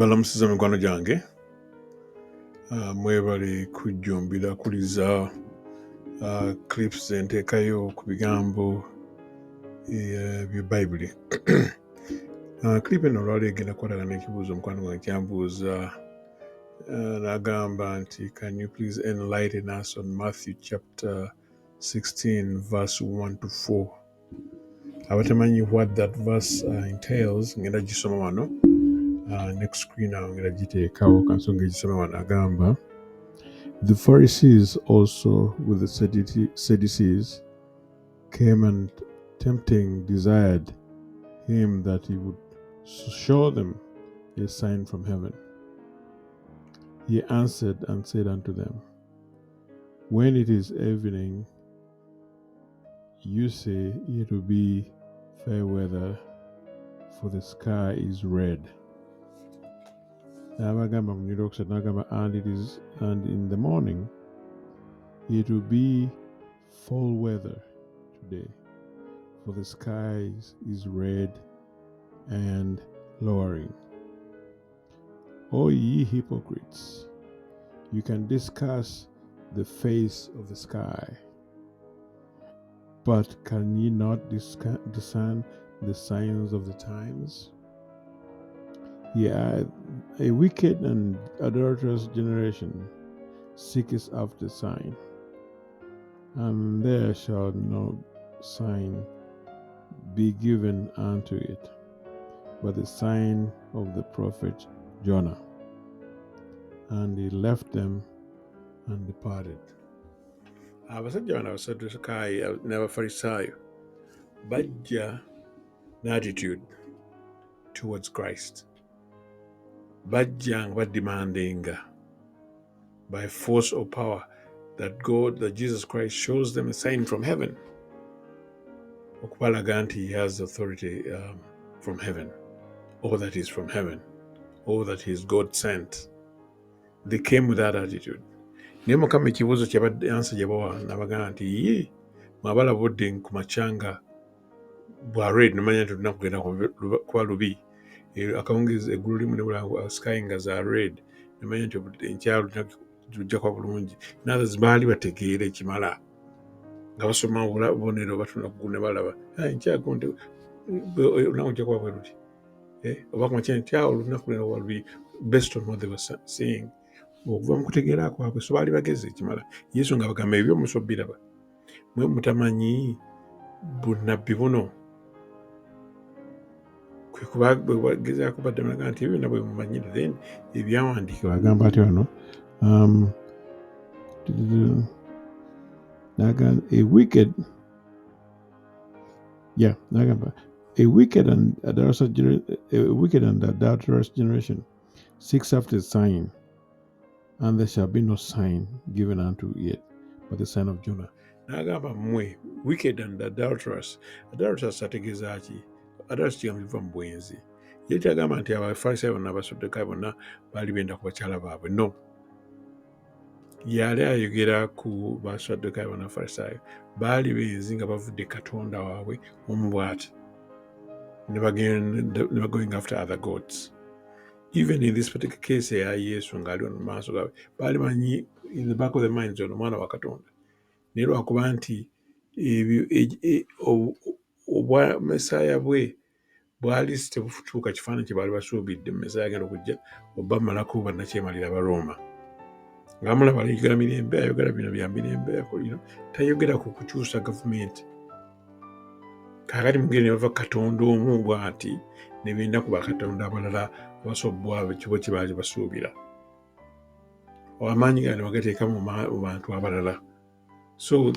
Mbalamusiza mikwano gyange, mwebale kujjumbira kuliza clips enteekayo ku bigambo bya Bayibuli. Clip eno olwali egenda kukolagana ekibuuzo mukwano gwange kyambuuza n'agamba nti can you please enlighten us on Matthew chapter 16 verse 1 to 4. Abatamanyi what that verse entails ngenda gisoma wano. Next screen awo ngenda giteekawo kansonga egisoma wano agamba the Pharisees also with the Sadducees came and tempting desired him that he would show them a sign from heaven. He answered and said unto them, when it is evening, you say it will be fair weather, for the sky is red. And in the morning it will be fall weather today, for the sky is red and lowering. O ye hypocrites, you can discuss the face of the sky, but can ye not discern the signs of the times? Yeah, a wicked and adulterous generation seeketh after sign, and there shall no sign be given unto it, but the sign of the prophet Jonah. And he left them and departed. Abasajja bano Sadukaayo n'Abafalisaayo bajja n'attitude towards Christ. Bajja nga bademandinga by force or power that Jesus Christ shows them a sign from heaven. Okubalaga nti he has authority from heaven, or that he's from heaven, or that he's God sent. They came with that attitude. Naye Mukama ekibuuzo ky'ansa gye bawa n'abagamba nti ye mwabalabudde ku macanga bwa red nemanya nti olunaku kugenda kuba lubi, akawungeezi eggulu limu ne bulanga sky nga za red nemanya nti enkyalo lujja kuba bulungi. Nathers baali bategeera ekimala nga basoma obubonero batunda ku ggulu ne balaba enkyago nti olunaku lujja kuba bwe luti oba kumakya nti awo olunaku lugenda kuba lubi, based on what they were seeing. Okuva mu kutegeera kwabwe so baali bagezi ekimala. Yesu nga bagamba ebyo musobiraba mwe mutamanyi bunnabbi buno, kwe kuba bagezaako baddamulaga nti ebyo byonna bwe mumanyire then ebyawandiikibwa agamba ati wano a wicked and adulterous generation seeks after a sign, and there shall be no sign given unto it but the sign of Jonah. N'agamba mmwe wicked and adulterous ategeeza ki? Adulterous kigambo kiva mu bwenzi. Ye kyagamba nti Abafalisaayo bonna Abasadukaayo bonna baali benda ku bakyala baabwe. No, yali ayogera ku Basadukaayo n'Abafalisaayo baali benzi nga bavudde Katonda waabwe omu bw'ati ne going after other gods. Even in this particular case ya Yesu ng'ali mu maaso gaabwe baali manyi in the back of the minds ono mwana wa Katonda, naye lwakuba nti obwa Mesaya bwe bwali tebutuuka kifaananyi kye baali basuubidde Mesaya agenda okujja obamalako bannakyemalira Abaroma. Ng'amulaba ayogera mirembe, ayogera bino bya mirembe, tayogera ku kukyusa gavumenti. Kaakati mugende ne bava Katonda omu bw'ati ne benda ku bakatonda abalala abasobwa kibo kye baali basuubira. Amaanyi gano bagateeka mu bantu abalala. So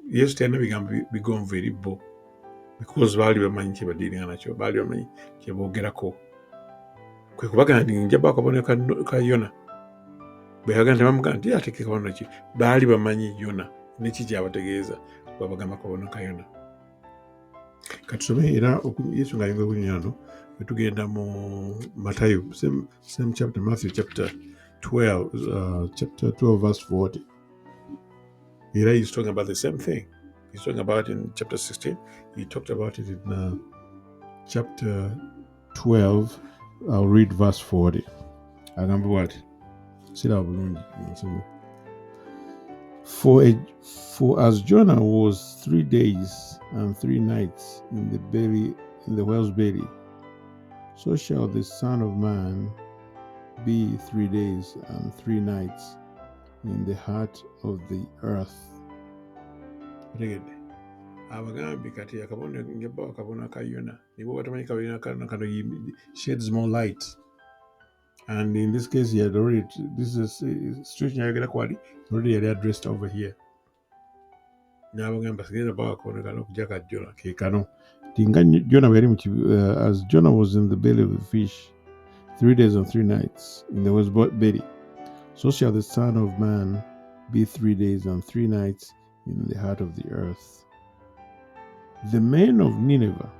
Yesu talina bigambo bigonvu eri bo, because baali bamanyi kye badiiringa nakyo, baali bamanyi kye boogerako. Kwe kubagamba nti nja akabonero ka Yona. Bwe yagamba nti bamugamba nti ate kabonero ki, baali bamanyi Yona neki kyabategeeza babagamba akabonero ka Yona. Katusome era Yesu ng'ayongera kunyano bwe tugenda mu Matayo, same chapter, Matthew chapter 12 verse 40. Here he's talking about the same thing. He's talking about it in chapter 16. He talked about it in chapter 12 I'll read verse 40. Agamba what? Sira bulungi. For as Jonah was 3 days and 3 nights in the whale's belly, so shall the Son of Man be 3 days and 3 nights in the heart of the earth. Otegedde abagambi kati akabona ka Yona nibo batamanyi kabina kano sheds more light, and in this case he had already, this is a situation yayogera kwali already yali addressed over here. N'abagamba sigenda bawa kabona kano okujja ka Jonah ke kano tinga Jonah bwe yali as Jonah was in the belly of the fish 3 days and 3 nights in the whale's belly, so shall the Son of Man be 3 days and 3 nights in the heart of the earth. The men of Nineveh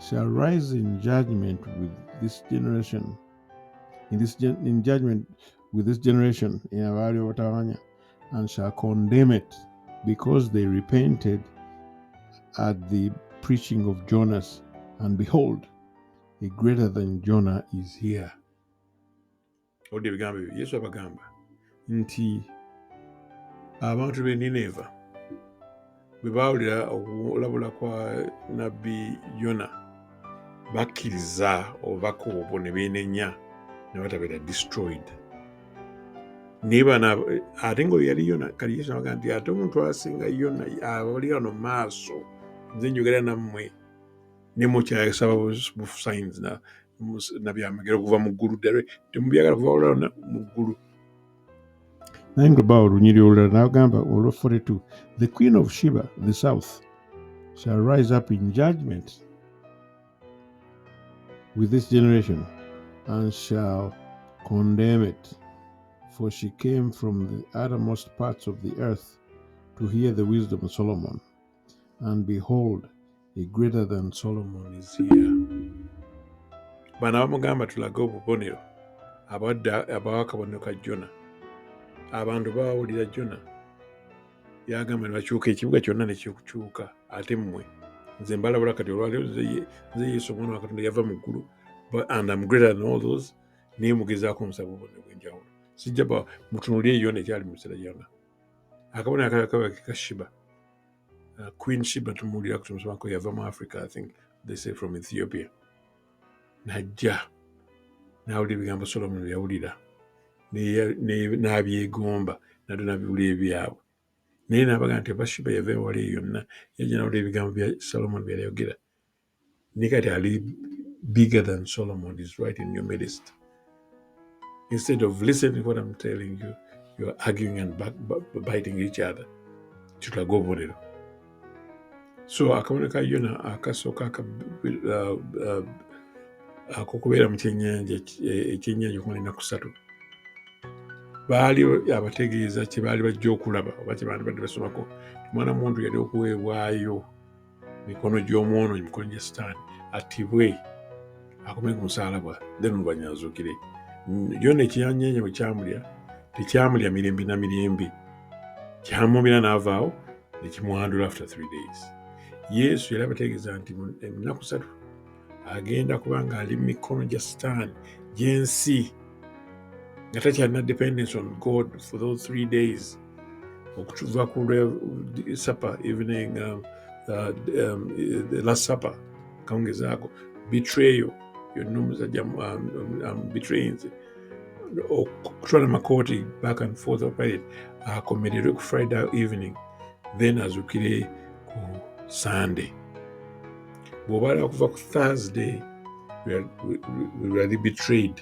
shall rise in judgment with this generation, in judgment with this generation in Avali Watawanya, and shall condemn it, because they repented at the preaching of Jonas, and behold, a greater than Jonah is here. Odde ebigambo ebyo Yesu abagamba nti abantu b'e Nineva bwe baawulira okulabula kwa nabbi Yona bakkiriza obubaka obwo ne beenenya ne batabeera destroyed. Naye bano ate nga yali Yona kali Yesu abaga nti ate omuntu asinga Yona abali wano mu maaso, nze njogera nammwe ne mukyasaba bu signs na byamagero okuva mu ggulu ddala temubyagala kuva wala mu ggulu. Naye nga bawo olunyiri olulala n'agamba olwa 42, the queen of Sheba, the south, shall rise up in judgment with this generation, and shall condemn it, for she came from the uttermost parts of the earth to hear the wisdom of Solomon, and behold, a greater than Solomon is here. Bano abamugamba tulage obubonero abawa akabonero ka Jonah. Abantu baawulira Jonah yagamba ne bakyuka, ekibuga kyonna ne kyuka, ate mmwe nze mbalabula kati olwaleero nze Yesu omwana wa Katonda yava mu ggulu, and I'm greater than all those, naye mugezaako omusaba obubonero bw'enjawulo. Sijja ba mutunulire Yona ekyali mu biseera byonna. Akabonero akalala ka Sheba, Queen Sheba tumuwulirako tumusomako, yava mu Africa, I think they say from Ethiopia. Najja n'awulira ebigambo Solomon bye yawulira n'abyegomba nadde n'abiwulira ebyabwe, naye n'abaga nti Abashiba yava ewala eyo yonna yajja n'awulira ebigambo bya Solomon bye yayogera. Naye kati ali bigger than Solomon is right in your midst. Instead of listening to what I'm telling you, you're arguing and biting each other. Kitulaga obubonero. So akabonero ka Yona akasooka ak'okubeera mu ekyennyanja okumala ennaku 3, baali abategeeza kye baali bajja okulaba oba kye baali badde basomako, omwana muntu yali okuweebwayo mikono gy'omwono, mikono gya Sitaani, attibwe akome ku musaalaba, then oluvannyuma azuukire. Yona ekyennyanja bwe kyamulya tekyamulya mirembe na mirembe, kyamumira n'avaawo ne kimwandula after 3 days. Yesu yali abategeeza nti mu nnaku 3 agenda kubanga ali mu mikono gya Sitaani gy'ensi, nga takyalina dependence on God for those 3 days. Okutuva ku supper, evening, the last supper, kaongezaako betrayal, yonna omusajja betraying, okutwala makooti back and forth of Pilate, akomererwe ku Friday evening, then azuukire ku Sunday. Bw'obaala okuva ku Thursday, we were betrayed.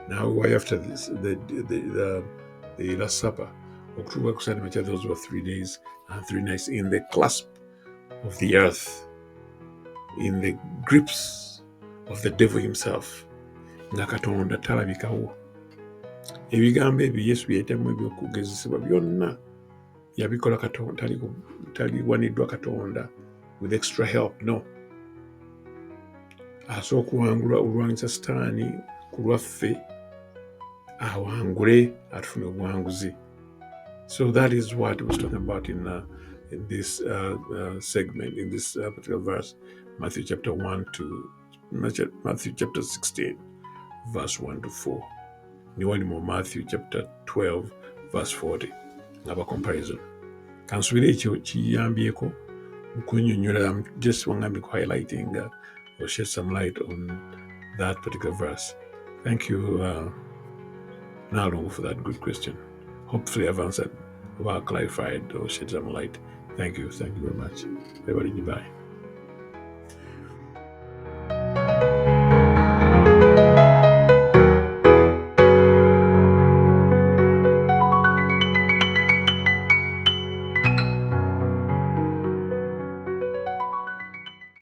Now why after this, the last supper, okutuuka ku Sunday, those were 3 days and 3 nights in the clasp of the earth, in the grips of the devil himself, nga Katonda talabikawo. Ebigambo ebyo Yesu byayitamu ebyokugezesebwa byonna yabikola Katonda, taliwaniddwa Katonda with extra help, no. Asooka okuwangula olwanyisa Sitaani ku lwaffe, awangule atufune obuwanguzi. So that is what he was talking about in this segment, in this particular verse, Matthew chapter 1 to Matthew chapter 16. verse 1 to 4. Niwali mu Matthew chapter 12 verse 40. Ngaba comparison. Kansubire ekyo kiyambyeko I'm just highlighting or shed some light on that particular verse. Thank you, Nalong, for that good question. Hopefully I've answered or clarified or shed some light. Thank you very much. Everybody, goodbye.